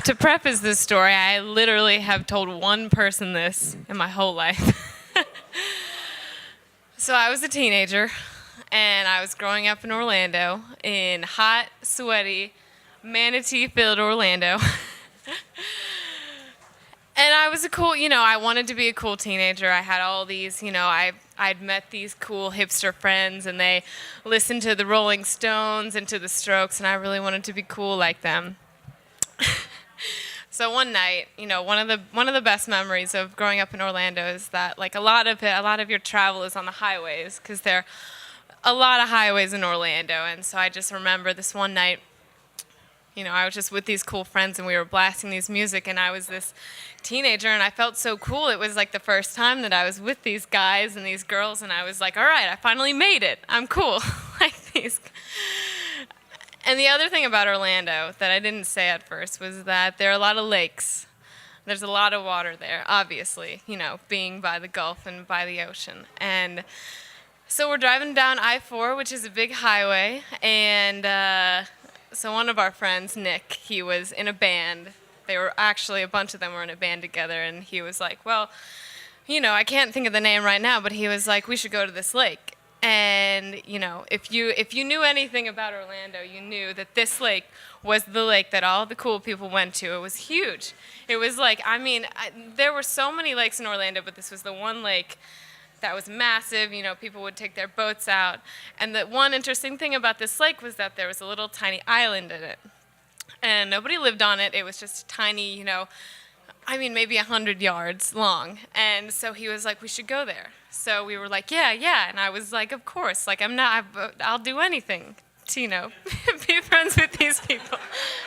to preface this story, I literally have told one person this in my whole life. So I was a teenager, and I was growing up in Orlando, in hot, sweaty, manatee-filled Orlando. And I was I wanted to be a cool teenager. I had all these, I'd met these cool hipster friends, and they listened to the Rolling Stones and to the Strokes, and I really wanted to be cool like them. So one night, one of the best memories of growing up in Orlando is that, like, a lot of your travel is on the highways, because there are a lot of highways in Orlando. And so I just remember this one night, I was just with these cool friends, and we were blasting these music, and I was this teenager, and I felt so cool. It was like the first time that I was with these guys and these girls, and I was like, all right, I finally made it. I'm cool. Like these. And the other thing about Orlando that I didn't say at first was that there are a lot of lakes. There's a lot of water there, obviously, being by the Gulf and by the ocean. And so we're driving down I-4, which is a big highway, and so one of our friends, Nick, he was in a band. They were actually, a bunch of them were in a band together, and he was like, well, I can't think of the name right now, but he was like, we should go to this lake. And, if you knew anything about Orlando, you knew that this lake was the lake that all the cool people went to. It was huge. It was like, there were so many lakes in Orlando, but this was the one lake that was massive. People would take their boats out. And the one interesting thing about this lake was that there was a little tiny island in it. And nobody lived on it. It was just tiny, maybe 100 yards long. And so he was like, we should go there. So we were like, yeah. And I was like, of course. Like, I'll do anything to, be friends with these people.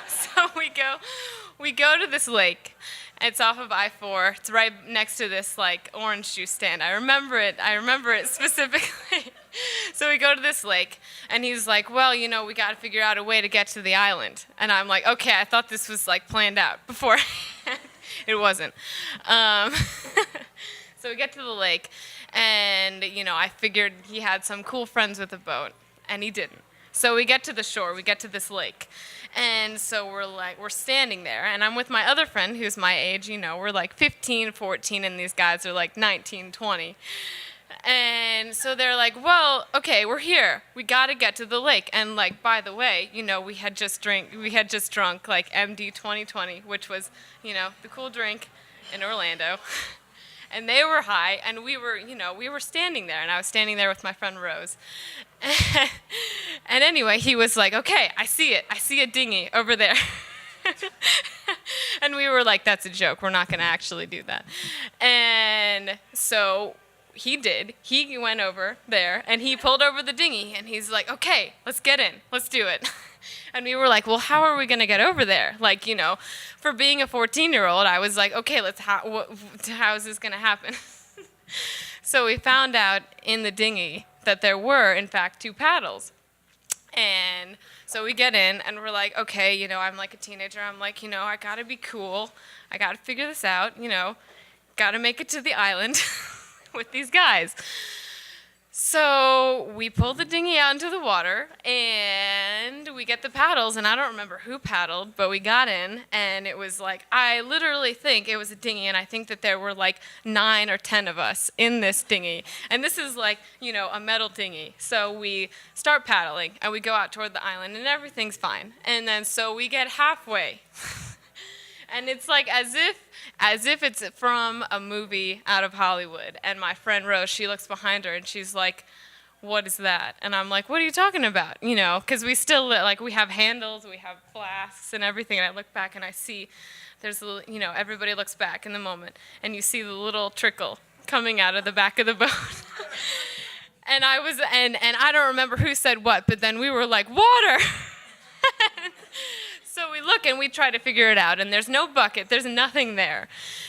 So we go to this lake. It's off of I-4. It's right next to this, like, orange juice stand. I remember it specifically. So we go to this lake, and he's like, well, we got to figure out a way to get to the island. And I'm like, okay, I thought this was, like, planned out before. It wasn't. So we get to the lake, and, I figured he had some cool friends with a boat, and he didn't. So we get to the shore, we get to this lake, and so we're standing there, and I'm with my other friend who's my age, we're like 15, 14, and these guys are like 19, 20. And so they're like, well, okay, we're here. We got to get to the lake. And, like, by the way, we had just drunk like MD 2020, which was, the cool drink in Orlando. And they were high, and we were standing there, and I was standing there with my friend Rose. And anyway, he was like, okay, I see it. I see a dinghy over there. And we were like, that's a joke. We're not going to actually do that. And so he did. He went over there, and he pulled over the dinghy, and he's like, okay, let's get in. Let's do it. And we were like, well, how are we going to get over there? Like, for being a 14-year-old, I was like, okay, how is this going to happen? So we found out in the dinghy that there were, in fact, 2 paddles. And so we get in, and we're like, okay, I'm like a teenager. I'm like, I got to be cool. I got to figure this out, got to make it to the island with these guys. So we pull the dinghy out into the water, and we get the paddles, and I don't remember who paddled, but we got in, and it was like, I literally think it was a dinghy, and I think that there were like 9 or 10 of us in this dinghy. And this is like, a metal dinghy. So we start paddling, and we go out toward the island, and everything's fine. And then so we get halfway. And it's like as if it's from a movie out of Hollywood. And my friend Rose, she looks behind her, and she's like, what is that? And I'm like, what are you talking about? Because we still, like, we have handles, we have flasks and everything. And I look back, and I see there's a little, everybody looks back in the moment, and you see the little trickle coming out of the back of the boat. And I don't remember who said what, but then we were like, water! So we look, and we try to figure it out, and there's no bucket, there's nothing there.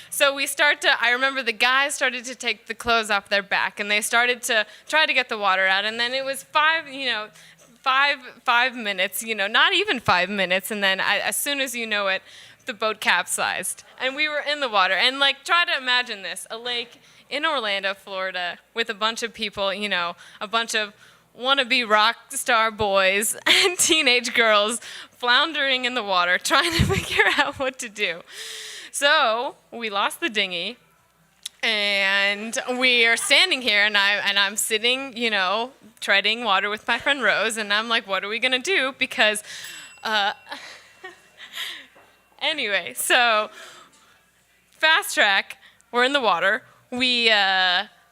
So I remember the guys started to take the clothes off their back, and they started to try to get the water out, and then it was 5 minutes, not even 5 minutes, and then as soon as you know it, the boat capsized, and we were in the water. And, like, try to imagine this, a lake in Orlando, Florida, with a bunch of people, a bunch of wannabe rock star boys and teenage girls floundering in the water, trying to figure out what to do. So we lost the dinghy, and we are standing here, and I'm sitting, treading water with my friend Rose, and I'm like, what are we gonna do? Because, anyway, so fast track, we're in the water. We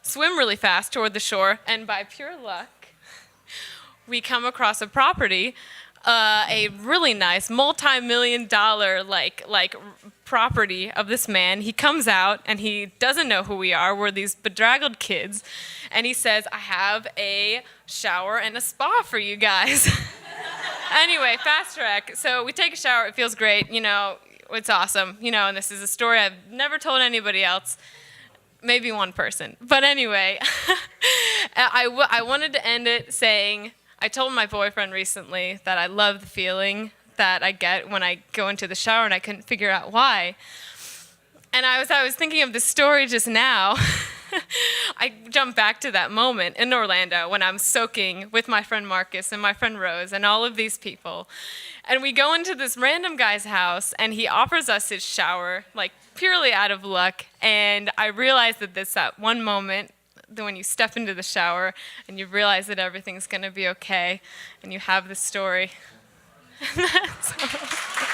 swim really fast toward the shore, and by pure luck, we come across a property, a really nice multi-million-dollar property of this man. He comes out and he doesn't know who we are. We're these bedraggled kids, and he says, "I have a shower and a spa for you guys." Anyway, fast track. So we take a shower. It feels great. It's awesome. And this is a story I've never told anybody else. Maybe one person. But anyway, I wanted to end it saying, I told my boyfriend recently that I love the feeling that I get when I go into the shower, and I couldn't figure out why. And I was thinking of this story just now. I jumped back to that moment in Orlando when I'm soaking with my friend Marcus and my friend Rose and all of these people. And we go into this random guy's house, and he offers us his shower, purely out of luck. And I realized that one moment when you step into the shower and you realize that everything's going to be okay, and you have this story. That's all.